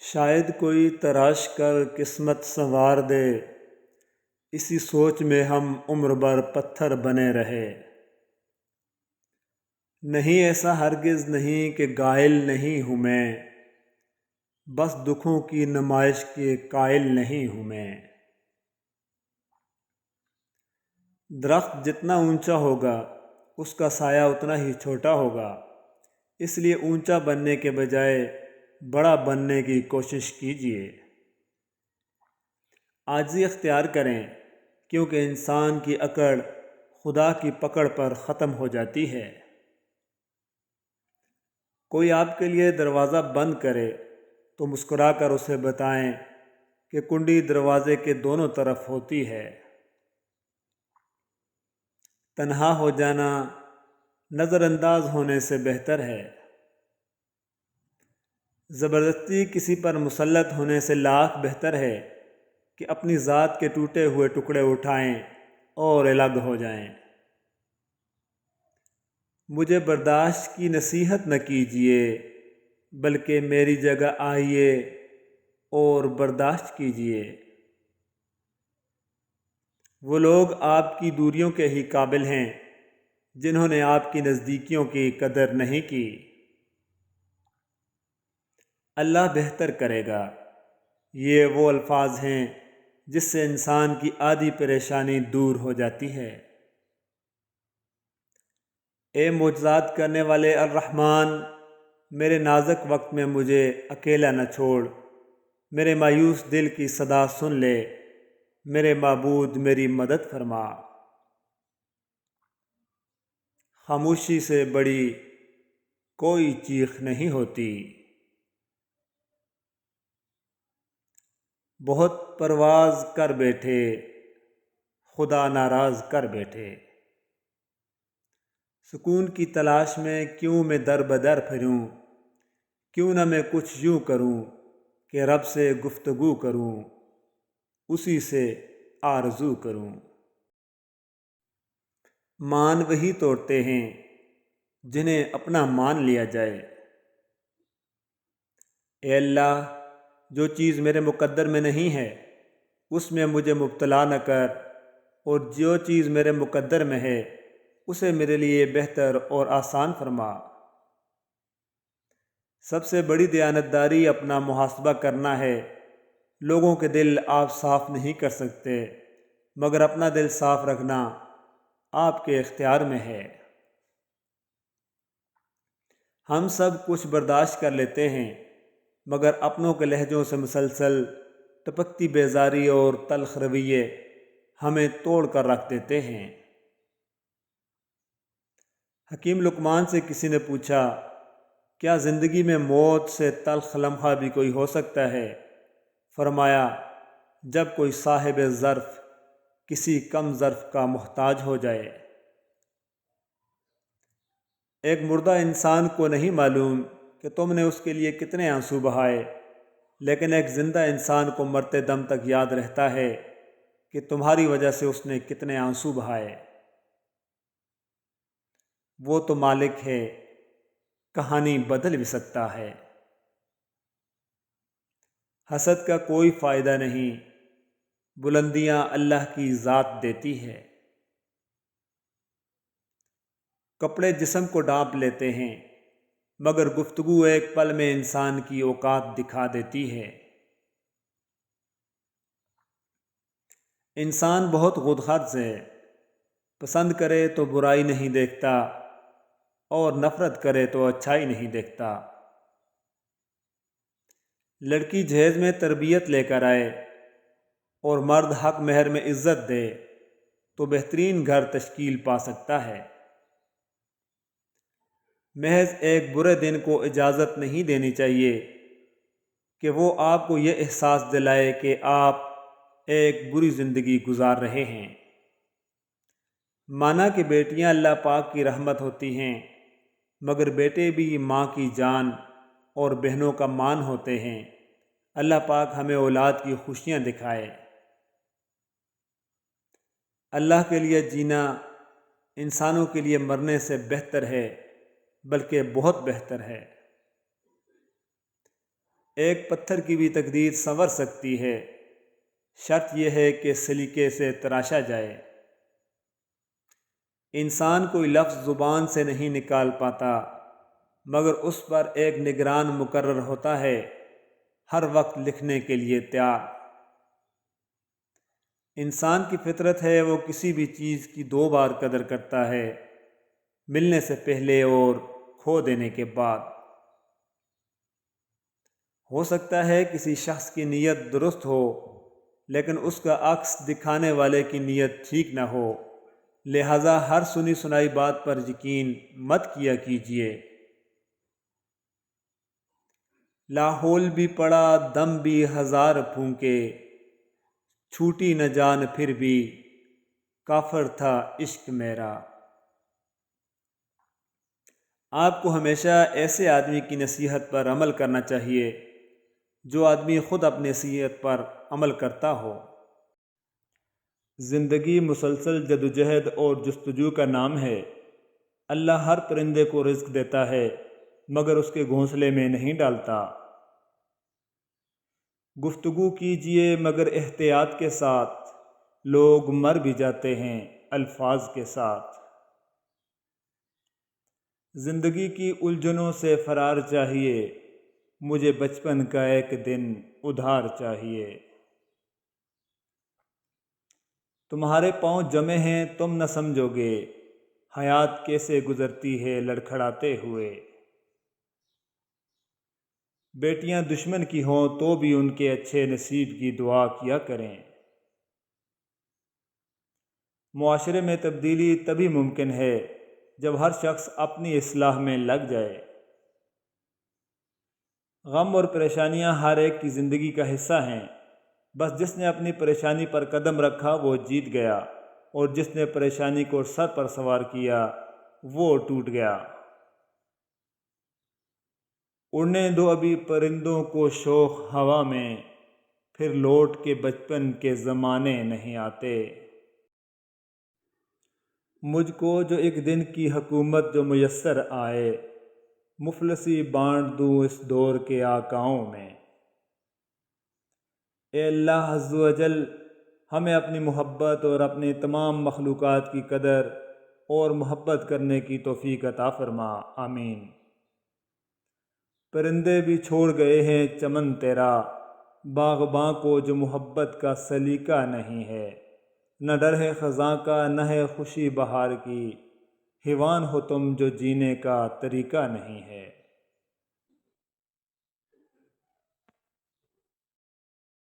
شاید کوئی تراش کر قسمت سنوار دے، اسی سوچ میں ہم عمر بھر پتھر بنے رہے۔ نہیں ایسا ہرگز نہیں کہ غائل نہیں ہوں میں، بس دکھوں کی نمائش کے قائل نہیں ہوں میں۔ درخت جتنا اونچا ہوگا اس کا سایہ اتنا ہی چھوٹا ہوگا، اس لیے اونچا بننے کے بجائے بڑا بننے کی کوشش کیجیے۔ عاجزی اختیار کریں، کیونکہ انسان کی اکڑ خدا کی پکڑ پر ختم ہو جاتی ہے۔ کوئی آپ کے لیے دروازہ بند کرے تو مسکرا کر اسے بتائیں کہ کنڈی دروازے کے دونوں طرف ہوتی ہے۔ تنہا ہو جانا نظر انداز ہونے سے بہتر ہے۔ زبردستی کسی پر مسلط ہونے سے لاکھ بہتر ہے کہ اپنی ذات کے ٹوٹے ہوئے ٹکڑے اٹھائیں اور الگ ہو جائیں۔ مجھے برداشت کی نصیحت نہ کیجیے، بلکہ میری جگہ آئیے اور برداشت کیجیے۔ وہ لوگ آپ کی دوریوں کے ہی قابل ہیں جنہوں نے آپ کی نزدیکیوں کی قدر نہیں کی۔ اللہ بہتر کرے گا، یہ وہ الفاظ ہیں جس سے انسان کی آدھی پریشانی دور ہو جاتی ہے۔ اے معجزات کرنے والے الرحمن، میرے نازک وقت میں مجھے اکیلا نہ چھوڑ، میرے مایوس دل کی صدا سن لے، میرے معبود میری مدد فرما۔ خاموشی سے بڑی کوئی چیخ نہیں ہوتی۔ بہت پرواز کر بیٹھے، خدا ناراض کر بیٹھے۔ سکون کی تلاش میں کیوں میں در بدر پھروں، کیوں نہ میں کچھ یوں کروں کہ رب سے گفتگو کروں، اسی سے آرزو کروں۔ مان وہی توڑتے ہیں جنہیں اپنا مان لیا جائے۔ اے اللہ، جو چیز میرے مقدر میں نہیں ہے اس میں مجھے مبتلا نہ کر، اور جو چیز میرے مقدر میں ہے اسے میرے لیے بہتر اور آسان فرما۔ سب سے بڑی دیانتداری اپنا محاسبہ کرنا ہے۔ لوگوں کے دل آپ صاف نہیں کر سکتے، مگر اپنا دل صاف رکھنا آپ کے اختیار میں ہے۔ ہم سب کچھ برداشت کر لیتے ہیں، مگر اپنوں کے لہجوں سے مسلسل ٹپکتی بیزاری اور تلخ رویے ہمیں توڑ کر رکھ دیتے ہیں۔ حکیم لقمان سے کسی نے پوچھا، کیا زندگی میں موت سے تلخ لمحہ بھی کوئی ہو سکتا ہے؟ فرمایا، جب کوئی صاحب ظرف کسی کم ظرف کا محتاج ہو جائے۔ ایک مردہ انسان کو نہیں معلوم کہ تم نے اس کے لیے کتنے آنسو بہائے، لیکن ایک زندہ انسان کو مرتے دم تک یاد رہتا ہے کہ تمہاری وجہ سے اس نے کتنے آنسو بہائے۔ وہ تو مالک ہے، کہانی بدل بھی سکتا ہے۔ حسد کا کوئی فائدہ نہیں، بلندیاں اللہ کی ذات دیتی ہے۔ کپڑے جسم کو ڈھانپ لیتے ہیں، مگر گفتگو ایک پل میں انسان کی اوقات دکھا دیتی ہے۔ انسان بہت خود غرض ہے، پسند کرے تو برائی نہیں دیکھتا، اور نفرت کرے تو اچھائی نہیں دیکھتا۔ لڑکی جہیز میں تربیت لے کر آئے اور مرد حق مہر میں عزت دے تو بہترین گھر تشکیل پا سکتا ہے۔ محض ایک برے دن کو اجازت نہیں دینی چاہیے کہ وہ آپ کو یہ احساس دلائے کہ آپ ایک بری زندگی گزار رہے ہیں۔ مانا کہ بیٹیاں اللہ پاک کی رحمت ہوتی ہیں، مگر بیٹے بھی ماں کی جان اور بہنوں کا مان ہوتے ہیں۔ اللہ پاک ہمیں اولاد کی خوشیاں دکھائے۔ اللہ کے لیے جینا انسانوں کے لیے مرنے سے بہتر ہے، بلکہ بہت بہتر ہے۔ ایک پتھر کی بھی تقدیر سنور سکتی ہے، شرط یہ ہے کہ سلیقے سے تراشا جائے۔ انسان کوئی لفظ زبان سے نہیں نکال پاتا، مگر اس پر ایک نگران مقرر ہوتا ہے، ہر وقت لکھنے کے لیے تیار۔ انسان کی فطرت ہے وہ کسی بھی چیز کی دو بار قدر کرتا ہے، ملنے سے پہلے اور کھو دینے کے بعد۔ ہو سکتا ہے کسی شخص کی نیت درست ہو، لیکن اس کا عکس دکھانے والے کی نیت ٹھیک نہ ہو، لہذا ہر سنی سنائی بات پر یقین مت کیا کیجیے۔ لاحول بھی پڑا دم بھی ہزار پھونکے، چھوٹی نہ جان پھر بھی کافر تھا عشق میرا۔ آپ کو ہمیشہ ایسے آدمی کی نصیحت پر عمل کرنا چاہیے جو آدمی خود اپنی نصیحت پر عمل کرتا ہو۔ زندگی مسلسل جدوجہد اور جستجو کا نام ہے۔ اللہ ہر پرندے کو رزق دیتا ہے مگر اس کے گھونسلے میں نہیں ڈالتا۔ گفتگو کیجیے مگر احتیاط کے ساتھ، لوگ مر بھی جاتے ہیں الفاظ کے ساتھ۔ زندگی کی الجھنوں سے فرار چاہیے، مجھے بچپن کا ایک دن ادھار چاہیے۔ تمہارے پاؤں جمے ہیں تم نہ سمجھو گے، حیات کیسے گزرتی ہے لڑکھڑاتے ہوئے۔ بیٹیاں دشمن کی ہوں تو بھی ان کے اچھے نصیب کی دعا کیا کریں۔ معاشرے میں تبدیلی تبھی ممکن ہے جب ہر شخص اپنی اصلاح میں لگ جائے۔ غم اور پریشانیاں ہر ایک کی زندگی کا حصہ ہیں، بس جس نے اپنی پریشانی پر قدم رکھا وہ جیت گیا، اور جس نے پریشانی کو سر پر سوار کیا وہ ٹوٹ گیا۔ اڑنے دو ابھی پرندوں کو شوخ ہوا میں، پھر لوٹ کے بچپن کے زمانے نہیں آتے۔ مجھ کو جو ایک دن کی حکومت جو میسر آئے، مفلسی بانٹ دوں اس دور کے آقاؤں میں۔ اے اللہ عز و جل، ہمیں اپنی محبت اور اپنی تمام مخلوقات کی قدر اور محبت کرنے کی توفیق عطا فرما، آمین۔ پرندے بھی چھوڑ گئے ہیں چمن تیرا، باغباں کو جو محبت کا سلیقہ نہیں ہے۔ نہ ڈر ہے خزاں کا نہ ہے خوشی بہار کی، حیوان ہو تم جو جینے کا طریقہ نہیں ہے۔